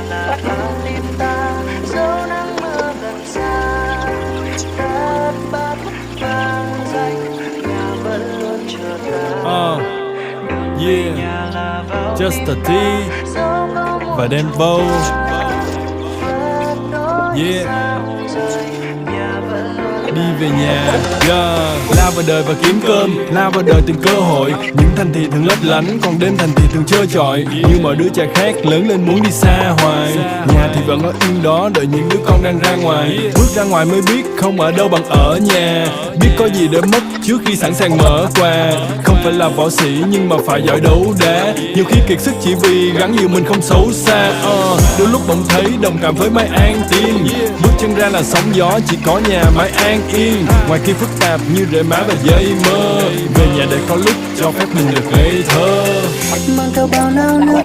là vào tim ta, dấu nắng mưa gần xa. Đất bắt vang danh nhà vẫn luôn chờ ta. Yeah, just a tea và đen vâu. Yeah, đi về nhà, yeah. Lao vào đời và kiếm cơm, lao vào đời tìm cơ hội. Những thành thị thường lấp lánh, còn đêm thành thị thường trơ trọi. Như mọi đứa trẻ khác lớn lên muốn đi xa hoài. Nhà thì vẫn ở yên đó, đợi những đứa con đang ra ngoài. Bước ra ngoài mới biết không ở đâu bằng ở nhà. Biết có gì để mất trước khi sẵn sàng mở quà. Không phải là võ sĩ nhưng mà phải giỏi đấu đá. Nhiều khi kiệt sức chỉ vì gắn nhiều mình không xấu xa. Đôi lúc bỗng thấy đồng cảm với mái an tiên. Bước chân ra là sóng gió, chỉ có nhà mái an yên. Ngoài kia phức tạp như rễ má và dây mơ. Về nhà để có lúc cho phép mình được ngây thơ. Mang theo bao nao nước.